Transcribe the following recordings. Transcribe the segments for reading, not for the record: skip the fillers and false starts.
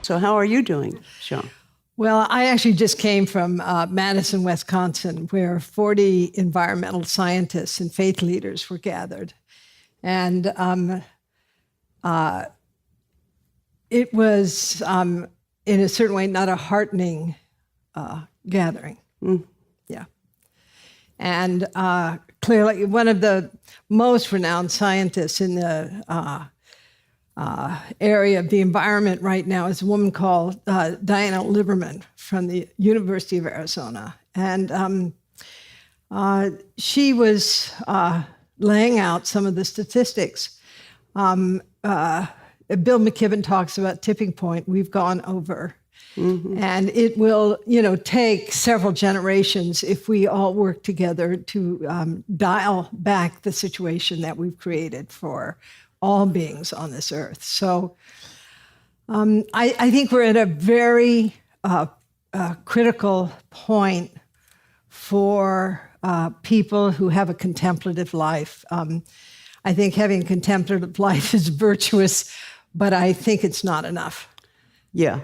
So how are you doing, Sean? Well, I actually just came from Madison, Wisconsin, where 40 environmental scientists and faith leaders were gathered. And it was, in a certain way, not a heartening gathering. Yeah. And clearly, one of the most renowned scientists in the area of the environment right now is a woman called Diana Lieberman from the University of Arizona. And she was laying out some of the statistics. Bill McKibben talks about tipping point. We've gone over. Mm-hmm. And it will, take several generations if we all work together to dial back the situation that we've created for all beings on this earth. So I think we're at a very critical point for people who have a contemplative life. I think having a contemplative life is virtuous, but I think it's not enough. Yeah.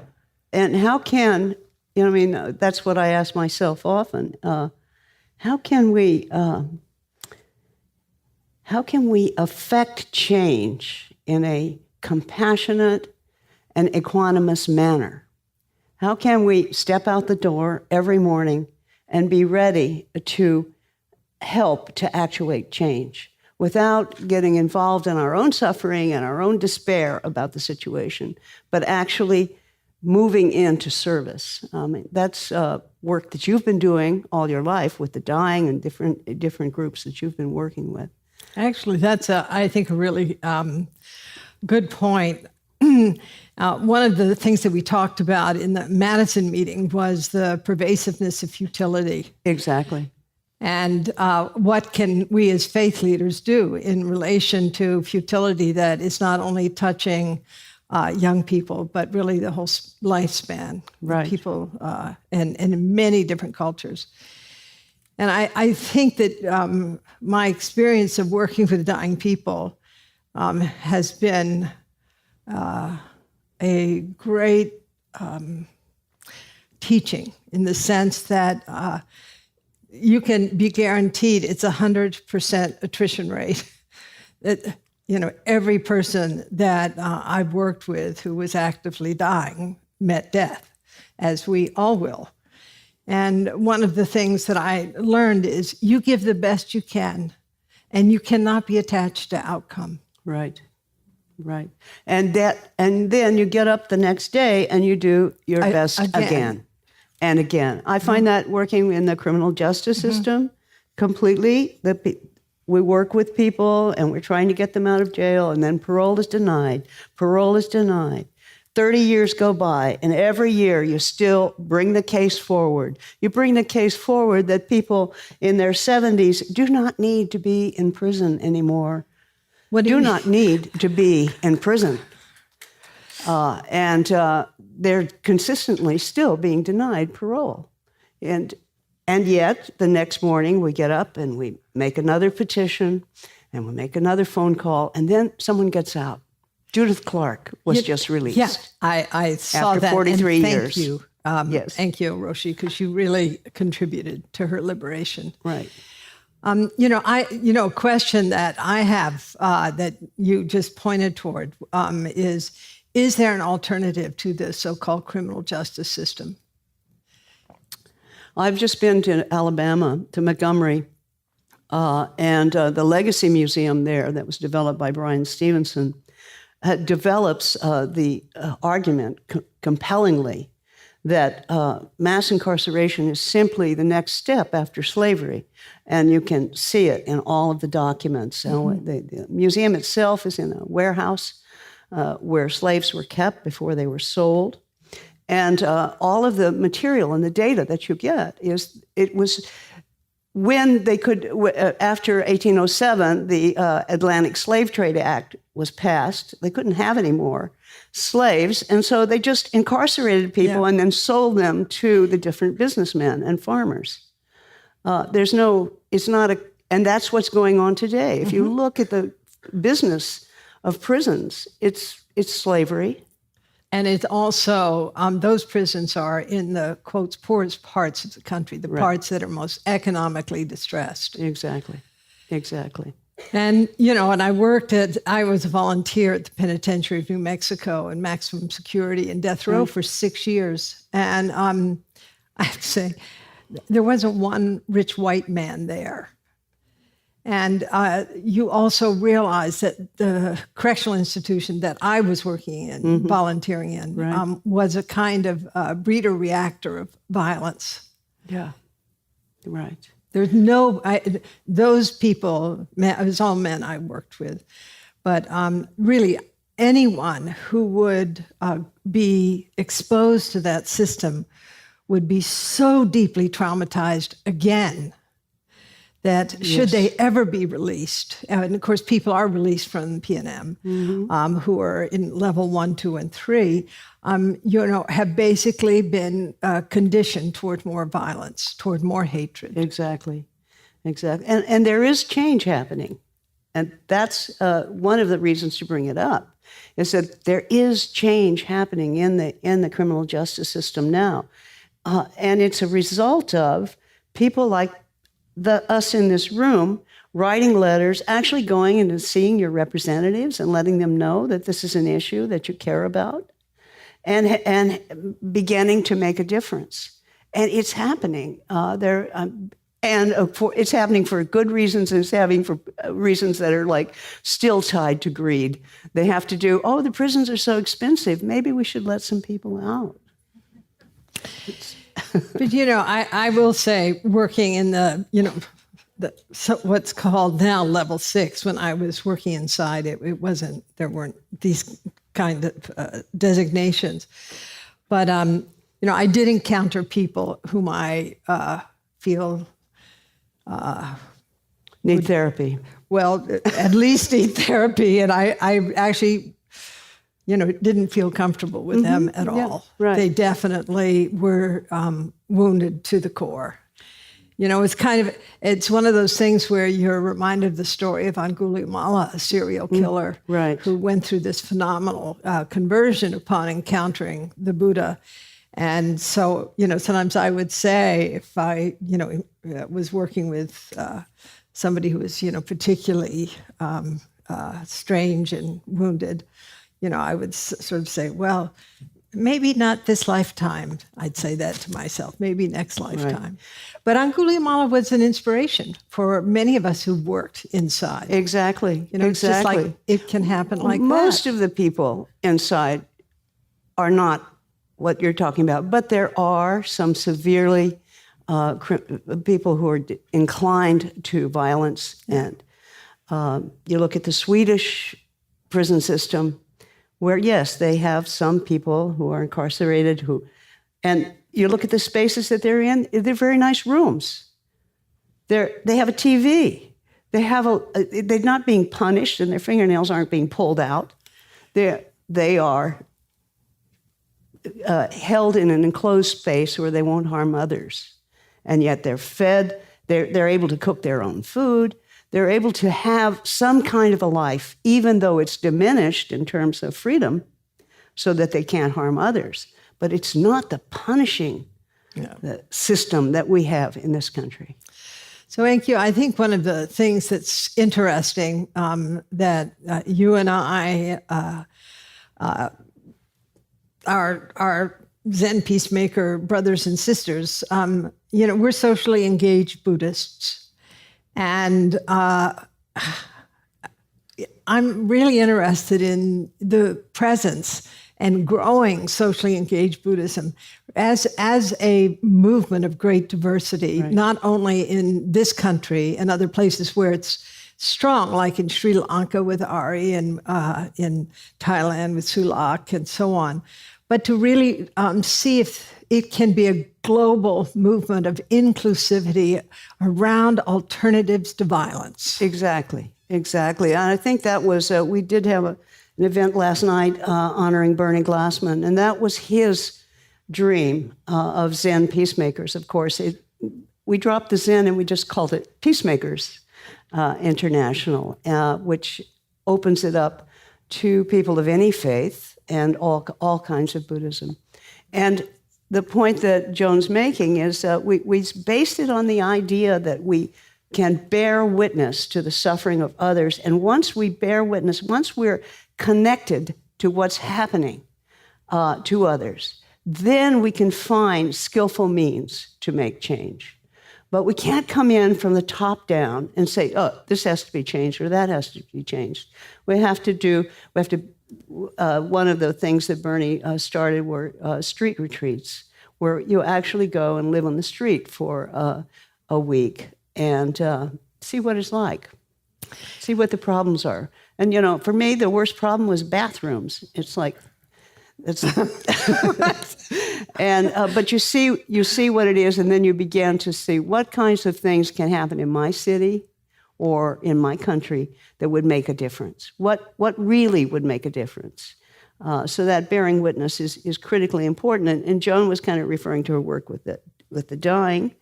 And how can, that's what I ask myself often. How can we affect change in a compassionate and equanimous manner? How can we step out the door every morning and be ready to help to actuate change without getting involved in our own suffering and our own despair about the situation, but actually moving into service? That's work that you've been doing all your life with the dying and different groups that you've been working with. Actually, that's, I think, a really good point. One of the things that we talked about in the Madison meeting was the pervasiveness of futility. Exactly. And what can we as faith leaders do in relation to futility that is not only touching young people, but really the whole lifespan, right. People and in many different cultures. And I think that my experience of working with dying people has been a great teaching in the sense that you can be guaranteed it's 100% attrition rate. That, every person that I've worked with who was actively dying met death, as we all will. And one of the things that I learned is you give the best you can, and you cannot be attached to outcome. Right. And then you get up the next day and you do your best again and again. I find that working in the criminal justice system completely. We work with people and we're trying to get them out of jail, and then parole is denied. 30 years go by, and every year you still bring the case forward. You bring the case forward that people in their 70s do not need to be in prison anymore. Do not need to be in prison. And they're consistently still being denied parole. And yet, the next morning we get up and we make another petition and we make another phone call, and then someone gets out. Judith Clark was just released. Yeah, I saw that. After 43 and years. Thank you. Yes. Thank you, Roshi, because you really contributed to her liberation. Right. A question that I have that you just pointed toward is there an alternative to the so-called criminal justice system? I've just been to Alabama, to Montgomery, and the Legacy Museum there that was developed by Brian Stevenson develops the argument compellingly that mass incarceration is simply the next step after slavery. And you can see it in all of the documents. Mm-hmm. The museum itself is in a warehouse where slaves were kept before they were sold. And all of the material and the data that you get it was when they could, after 1807, the Atlantic Slave Trade Act was passed. They couldn't have any more slaves, and so they just incarcerated people and then sold them to the different businessmen and farmers. And that's what's going on today. If you look at the business of prisons, it's slavery. And it's also, those prisons are in the, quotes, poorest parts of the country, the parts that are most economically distressed. Exactly. And, and I was a volunteer at the Penitentiary of New Mexico in maximum security and death row for 6 years. And I have to say, there wasn't one rich white man there. And you also realize that the correctional institution that I was working in, volunteering in, was a kind of breeder-reactor of violence. Yeah, right. There's those people, it was all men I worked with, but really anyone who would be exposed to that system would be so deeply traumatized again that should they ever be released, and of course people are released from PNM who are in level 1, 2, and 3, have basically been conditioned toward more violence, toward more hatred. Exactly. And there is change happening. And that's one of the reasons to bring it up, is that there is change happening in the criminal justice system now. And it's a result of people like us in this room writing letters, actually going and seeing your representatives and letting them know that this is an issue that you care about, and beginning to make a difference. And it's happening. It's happening for good reasons, and it's happening for reasons that are like still tied to greed. They have to do, the prisons are so expensive, maybe we should let some people out. But, I will say, working in what's called now level 6, when I was working inside, there weren't these kind of designations. But, I did encounter people whom I feel need therapy. Well, at least need therapy. And I actually, didn't feel comfortable with them at all. Right. They definitely were wounded to the core. It's one of those things where you're reminded of the story of Angulimala, a serial killer, who went through this phenomenal conversion upon encountering the Buddha. And so, sometimes I would say, if I, was working with somebody who was, particularly strange and wounded, I would sort of say, well, maybe not this lifetime. I'd say that to myself, maybe next lifetime. Right. But Angulimala was an inspiration for many of us who worked inside. Exactly. It's just like it can happen like that. Most of the people inside are not what you're talking about, but there are some severely people who are inclined to violence. And you look at the Swedish prison system, where, yes, they have some people who are incarcerated and you look at the spaces that they're in, they're very nice rooms. They have a TV. They're not being punished, and their fingernails aren't being pulled out. They are held in an enclosed space where they won't harm others. And yet they're fed, they're able to cook their own food, they're able to have some kind of a life, even though it's diminished in terms of freedom, so that they can't harm others. But it's not the punishing system that we have in this country. So, Enki, I think one of the things that's interesting that you and I, our Zen peacemaker brothers and sisters, we're socially engaged Buddhists. And I'm really interested in the presence and growing socially engaged Buddhism as a movement of great diversity, not only in this country and other places where it's strong, like in Sri Lanka with Ari and in Thailand with Sulak and so on, but to really see if it can be a global movement of inclusivity around alternatives to violence. Exactly. And I think that was, we did have an event last night honoring Bernie Glassman, and that was his dream of Zen peacemakers. Of course, we dropped the Zen and we just called it Peacemakers International, which opens it up to people of any faith and all kinds of Buddhism. And the point that Joan's making is we based it on the idea that we can bear witness to the suffering of others. And once we bear witness, once we're connected to what's happening to others, then we can find skillful means to make change. But we can't come in from the top down and say, oh, this has to be changed or that has to be changed. One of the things that Bernie started were street retreats, where you actually go and live on the street for a week and see what it's like, see what the problems are. And, for me, the worst problem was bathrooms. It's like, but you see what it is, and then you begin to see what kinds of things can happen in my city or in my country that would make a difference. What really would make a difference? So that bearing witness is critically important. And Joan was kind of referring to her work with the dying,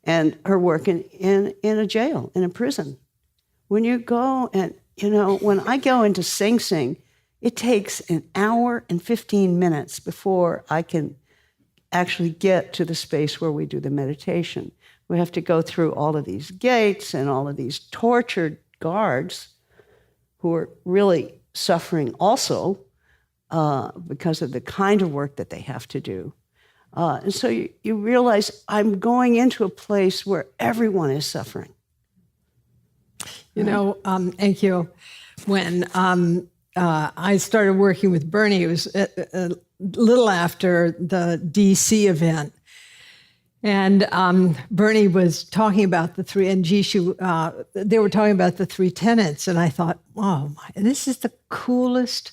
and her work in a jail, in a prison. When you go and when I go into Sing Sing, it takes an hour and 15 minutes before I can actually get to the space where we do the meditation. We have to go through all of these gates and all of these tortured guards who are really suffering also because of the kind of work that they have to do. And so you realize I'm going into a place where everyone is suffering. Thank you. When I started working with Bernie, it was a little after the DC event. And Bernie was talking about the three, and Jishu, they were talking about the three tenets. And I thought, oh, this is the coolest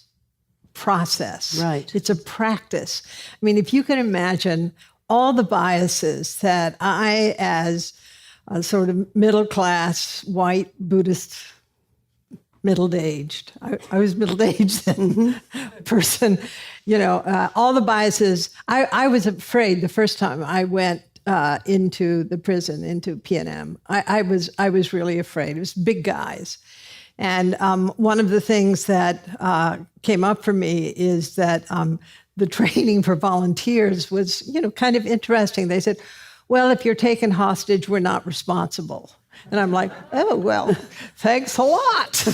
process. Right. It's a practice. I mean, if you can imagine all the biases that I, as a sort of middle-class, white Buddhist, middle-aged. I was middle-aged then, person. All the biases. I was afraid the first time I went into the prison, into PNM. I was really afraid. It was big guys. And one of the things that came up for me is that the training for volunteers was, kind of interesting. They said, well, if you're taken hostage, we're not responsible. And I'm like, oh, well, thanks a lot.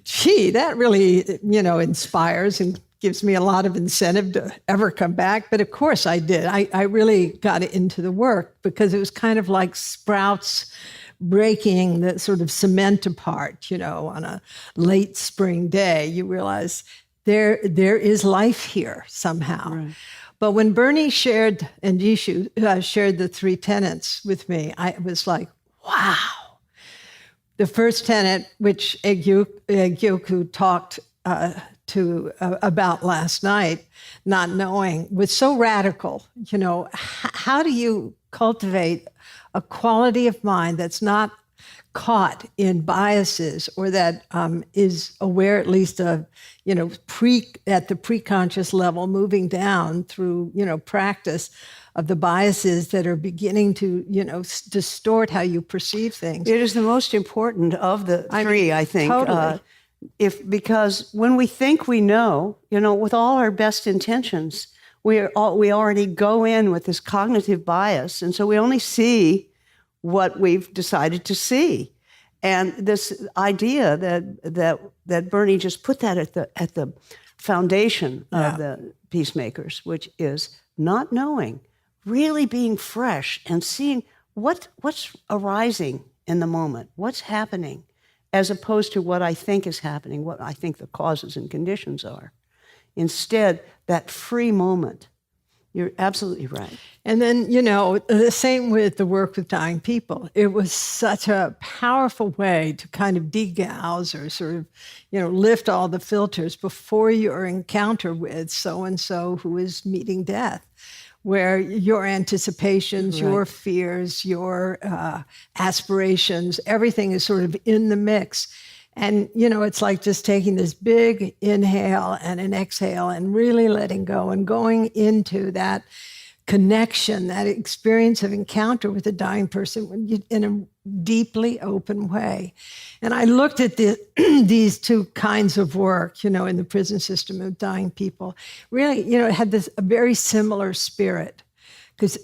Gee, that really, inspires and gives me a lot of incentive to ever come back. But of course I did. I really got into the work because it was kind of like sprouts breaking the sort of cement apart, on a late spring day. You realize there is life here somehow. Right. But when Bernie shared, and Jishu shared the three tenets with me, I was like, wow. The first tenet, which Gyoku talked about last night, not knowing, was so radical. How do you cultivate a quality of mind that's not caught in biases, or that is aware at least of, at the preconscious level, moving down through, practice of the biases that are beginning to, distort how you perceive things. It is the most important of the three, I think. Totally. Because when we think we know, with all our best intentions, we already go in with this cognitive bias, and so we only see what we've decided to see. And this idea that Bernie just put that at the foundation of the peacemakers, which is not knowing, really being fresh and seeing what's arising in the moment, what's happening, as opposed to what I think is happening, what I think the causes and conditions are. Instead, that free moment. You're absolutely right. And then, the same with the work with dying people. It was such a powerful way to kind of degauss or sort of, lift all the filters before your encounter with so-and-so who is meeting death, where your anticipations, right, your fears, your aspirations, everything is sort of in the mix. And, it's like just taking this big inhale and an exhale and really letting go and going into that connection, that experience of encounter with a dying person in a deeply open way. And I looked at these two kinds of work, in the prison system of dying people. Really, it had a very similar spirit, because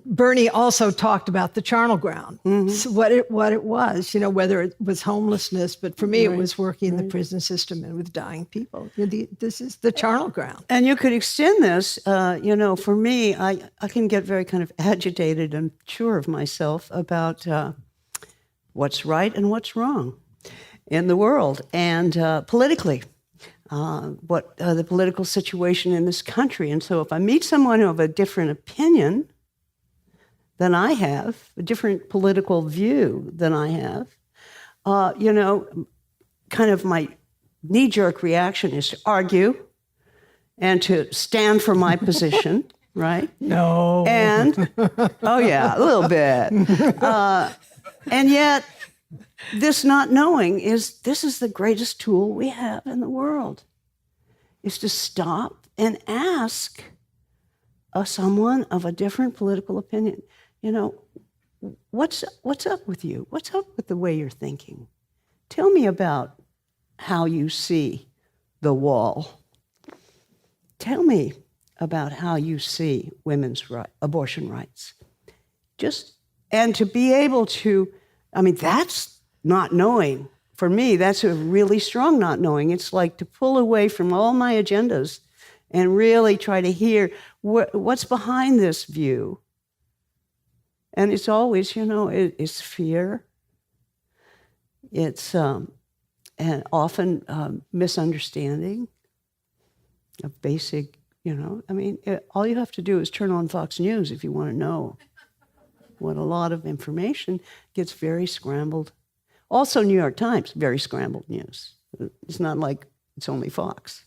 Bernie also talked about the charnel ground, so what it was, whether it was homelessness, but for me, it was working in the prison system and with dying people. This is the charnel ground. And you could extend this, for me, I can get very kind of agitated and sure of myself about what's right and what's wrong in the world and politically. What the political situation in this country. And so if I meet someone of a different opinion than I have, a different political view than I have, kind of my knee-jerk reaction is to argue and to stand for my position, right? No. And, oh yeah, a little bit. And yet, this not knowing this is the greatest tool we have in the world, is to stop and ask someone of a different political opinion, what's up with you? What's up with the way you're thinking? Tell me about how you see the wall. Tell me about how you see women's abortion rights. And to be able to, that's not knowing. For me, that's a really strong not knowing. It's like to pull away from all my agendas and really try to hear what's behind this view. And it's always, it's fear. It's and often misunderstanding of basic, all you have to do is turn on Fox News if you want to know what a lot of information gets very scrambled. Also, New York Times, very scrambled news. It's not like it's only Fox.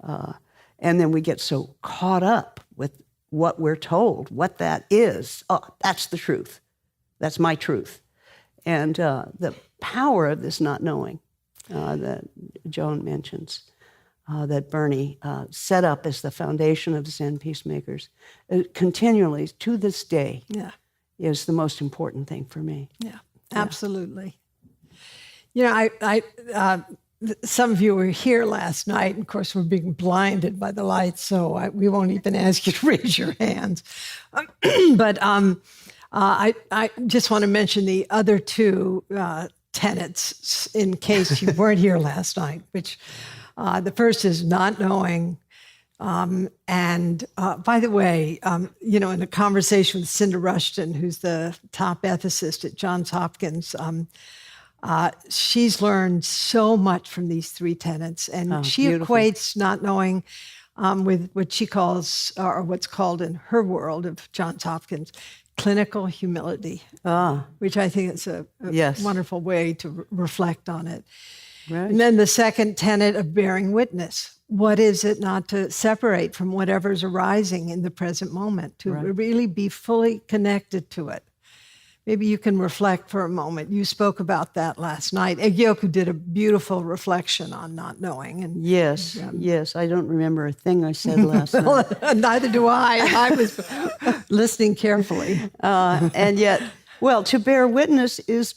And then we get so caught up with what we're told, what that is. Oh, that's the truth. That's my truth. And the power of this not knowing that Joan mentions, that Bernie set up as the foundation of Zen peacemakers, continually, to this day, is the most important thing for me. Yeah, absolutely. Some of you were here last night, and of course we're being blinded by the lights, so we won't even ask you to raise your hands. But I just want to mention the other two tenets in case you weren't here last night, which the first is not knowing. And by the way, in a conversation with Cinda Rushton, who's the top ethicist at Johns Hopkins, she's learned so much from these three tenets, and she beautiful. Equates not knowing with what she calls, or what's called in her world of Johns Hopkins, clinical humility, which I think is a wonderful way to reflect on it. Right. And then the second tenet of bearing witness. What is it not to separate from whatever's arising in the present moment, to really be fully connected to it? Maybe you can reflect for a moment. You spoke about that last night. Egyoku did a beautiful reflection on not knowing. And yes. I don't remember a thing I said last night. Neither do I. I was listening carefully. And yet, to bear witness is,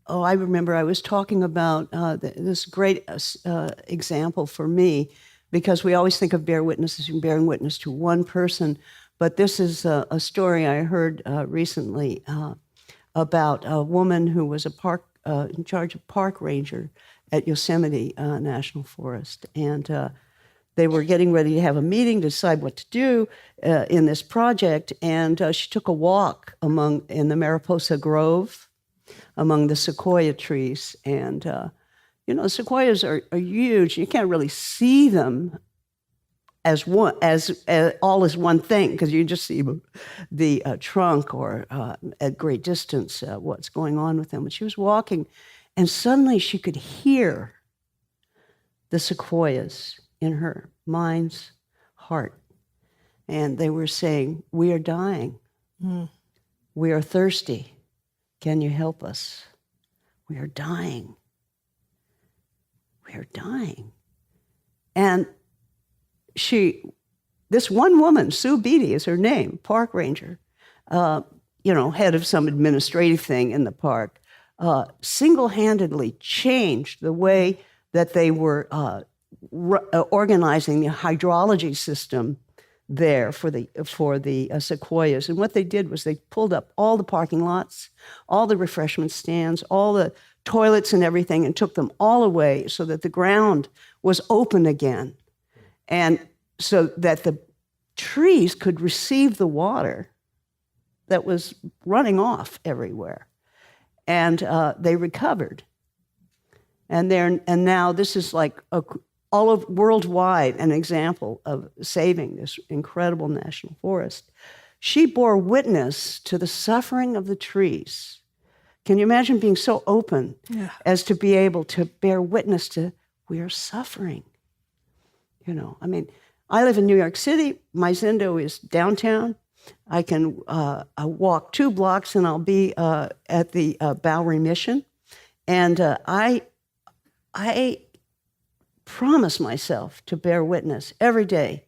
I remember I was talking about this great example for me, because we always think of bear witness as bearing witness to one person. But this is a story I heard recently about a woman who was in charge of park ranger at Yosemite National Forest. And they were getting ready to have a meeting to decide what to do in this project. And she took a walk in the Mariposa Grove among the sequoia trees. And, sequoias are huge. You can't really see them as all as one thing, because you just see the trunk or at great distance what's going on with them. But she was walking, and suddenly she could hear the sequoias in her mind's heart. And they were saying, "We are dying. We are thirsty. Can you help us? We are dying. We are dying." And this one woman, Sue Beatty is her name, park ranger, head of some administrative thing in the park, single-handedly changed the way that they were organizing the hydrology system there for the sequoias. And what they did was they pulled up all the parking lots, all the refreshment stands, all the toilets and everything, and took them all away so that the ground was open again. And so that the trees could receive the water that was running off everywhere. And they recovered. And now this is like all of worldwide an example of saving this incredible national forest. She bore witness to the suffering of the trees. Can you imagine being so open as to be able to bear witness to, we are suffering? I live in New York City. My Zindo is downtown. I can walk 2 blocks and I'll be at the Bowery Mission. And I promise myself to bear witness every day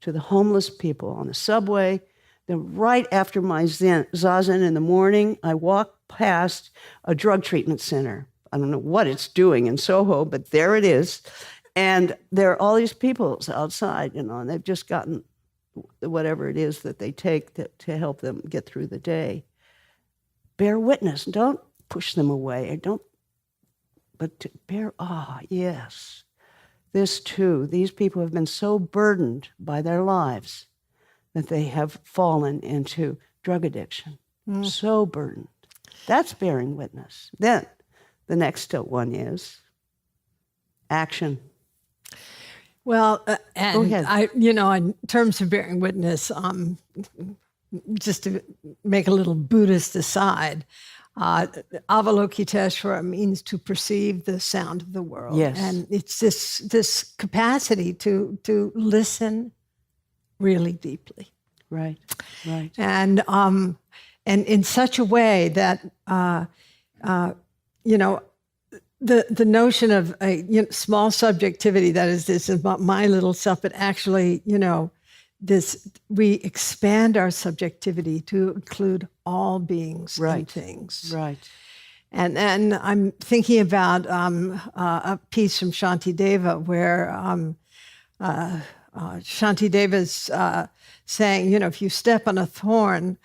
to the homeless people on the subway. Then right after my zazen in the morning, I walk past a drug treatment center. I don't know what it's doing in Soho, but there it is. And there are all these people outside, and they've just gotten whatever it is that they take to help them get through the day. Bear witness. Don't push them away. But to bear, yes. This too, these people have been so burdened by their lives that they have fallen into drug addiction. So burdened. That's bearing witness. Then the next one is action. Well, and in terms of bearing witness, just to make a little Buddhist aside, Avalokiteshvara means to perceive the sound of the world. Yes. And it's this capacity to listen really deeply. Right. And in such a way that the notion of a small subjectivity, that is, this is about my little self, but actually, we expand our subjectivity to include all beings and things. Right. And then I'm thinking about a piece from Shantideva where Shantideva's saying, if you step on a thorn,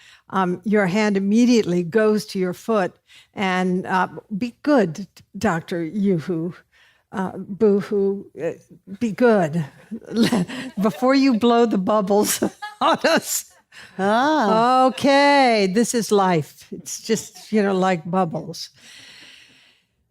your hand immediately goes to your foot, and be good, Dr. Yuhu. Boohoo, be good. Before you blow the bubbles on us. Okay, this is life. It's just, like bubbles.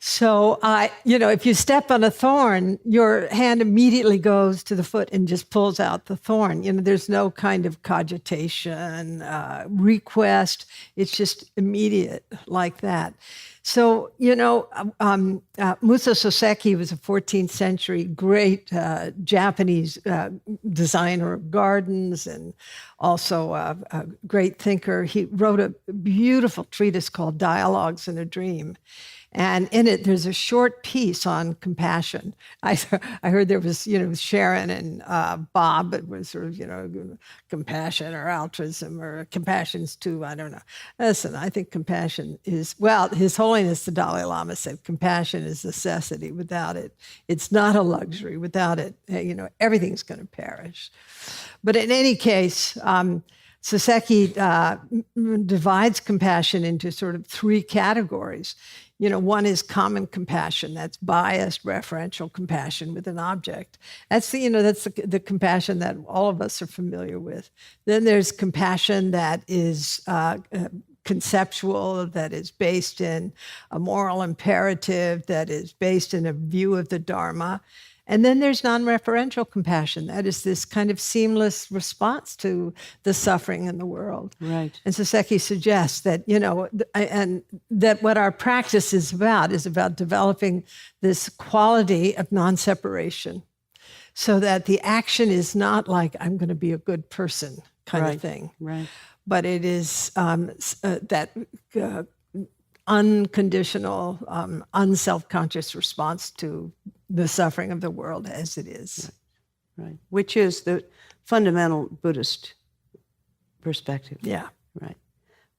So, if you step on a thorn, your hand immediately goes to the foot and just pulls out the thorn. There's no kind of cogitation, request. It's just immediate like that. So, Musa Soseki was a 14th century great Japanese designer of gardens and also a great thinker. He wrote a beautiful treatise called Dialogues in a Dream. And in it, there's a short piece on compassion. I heard there was, Sharon and Bob. It was sort of, compassion or altruism or compassion's too, I don't know. Listen, I think compassion is, His Holiness the Dalai Lama said compassion is necessity. Without it, it's not a luxury. Without it, everything's going to perish. But in any case, Soseki divides compassion into sort of 3 categories. One is common compassion. That's biased, referential compassion with an object. That's the compassion that all of us are familiar with. Then there's compassion that is conceptual, that is based in a moral imperative, that is based in a view of the Dharma. And then there's non-referential compassion. That is this kind of seamless response to the suffering in the world. Right. And Soseki suggests that, and that what our practice is about developing this quality of non-separation, so that the action is not like, I'm going to be a good person kind of thing. Right. But it is that unconditional, unself-conscious response to the suffering of the world as it is. Right. Which is the fundamental Buddhist perspective. Yeah. Right.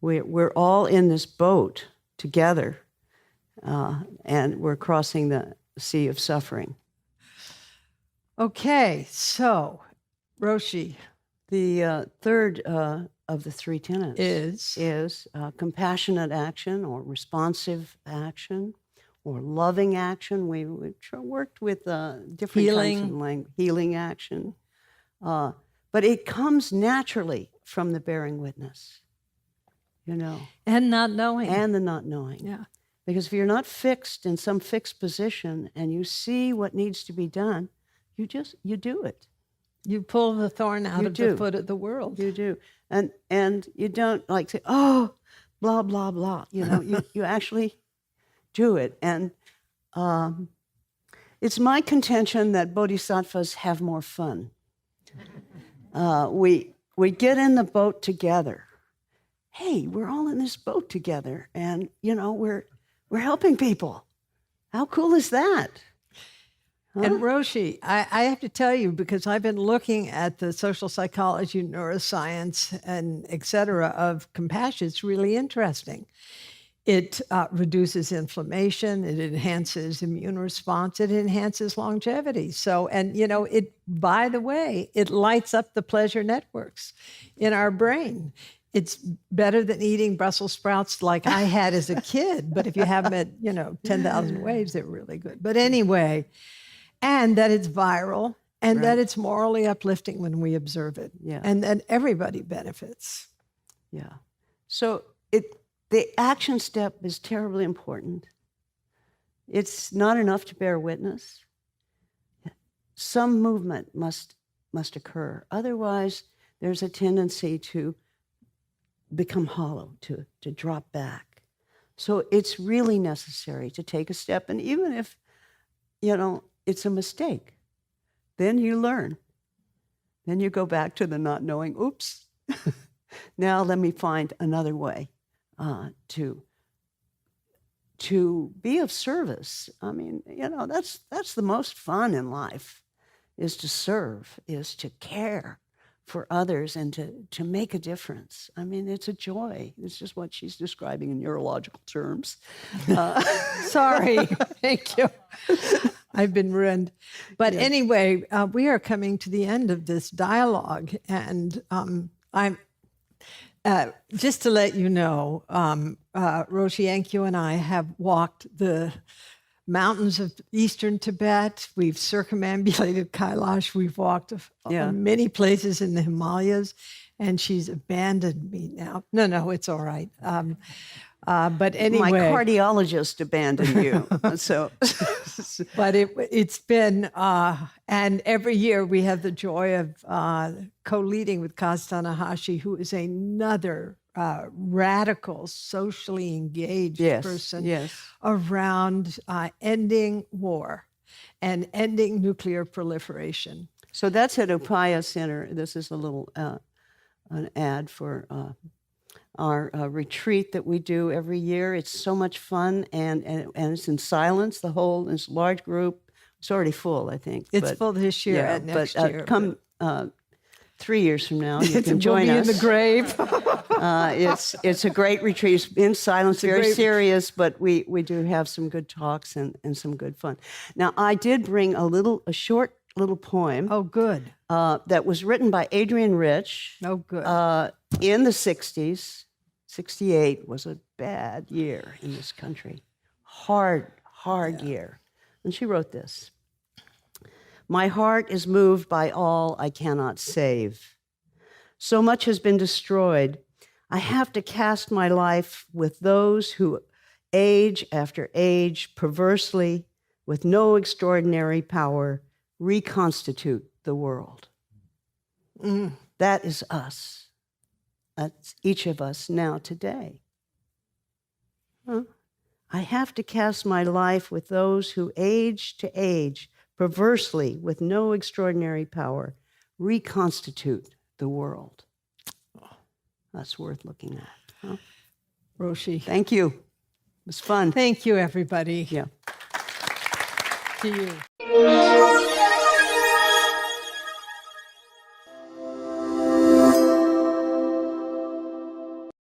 We're all in this boat together, and we're crossing the sea of suffering. Okay, so Roshi The third of the three tenets is compassionate action or responsive action or loving action. We worked with different kinds of language, healing action. But it comes naturally from the bearing witness, and not knowing. And the not knowing. Yeah. Because if you're not fixed in some fixed position and you see what needs to be done, you do it. You pull the thorn out of the foot of the world. You do. And you don't like say, oh, blah, blah, blah. You actually do it. And it's my contention that bodhisattvas have more fun. We get in the boat together. Hey, we're all in this boat together, and we're helping people. How cool is that? Huh? And Roshi, I have to tell you, because I've been looking at the social psychology, neuroscience, and et cetera of compassion. It's really interesting. It reduces inflammation. It enhances immune response. It enhances longevity. So, and by the way, it lights up the pleasure networks in our brain. It's better than eating Brussels sprouts like I had as a kid. But if you have them at, 10,000 waves, they're really good. But anyway, and that it's viral and that it's morally uplifting when we observe it. Yeah. And everybody benefits. Yeah. So the action step is terribly important. It's not enough to bear witness. Some movement must occur. Otherwise, there's a tendency to become hollow, to drop back. So it's really necessary to take a step. And even if, it's a mistake, then you learn. Then you go back to the not knowing, oops, now let me find another way to be of service. I mean, that's the most fun in life, is to serve, is to care for others and to make a difference. I mean, it's a joy. It's just what she's describing in neurological terms. Sorry. Thank you. I've been ruined. But anyway, we are coming to the end of this dialogue. And I'm just to let you know, Roshi Enkiu and I have walked the mountains of eastern Tibet. We've circumambulated Kailash. We've walked many places in the Himalayas, and she's abandoned me now. No, it's all right. But anyway, my cardiologist abandoned you. So, but it's been, and every year we have the joy of co-leading with Kaz Tanahashi, who is another radical, socially engaged person around ending war and ending nuclear proliferation. So that's at Upaya Center. This is a little an ad for our retreat that we do every year. It's so much fun, and it's in silence. This large group. It's already full, I think. It's full this year and next year. Come 3 years from now, you can join we'll be us. In the grave. It's a great retreat. It's in silence, very serious, but we do have some good talks and some good fun. Now, I did bring a short little poem. Oh, good. That was written by Adrienne Rich. Oh, good. In the 60s. 68 was a bad year in this country. Hard year. And she wrote this. My heart is moved by all I cannot save. So much has been destroyed. I have to cast my life with those who, age after age, perversely, with no extraordinary power, reconstitute the world. That is us. That's each of us now today. I have to cast my life with those who, age to age, perversely, with no extraordinary power, reconstitute the world. That's worth looking at. Huh? Roshi. Thank you. It was fun. Thank you, everybody. Yeah. To you.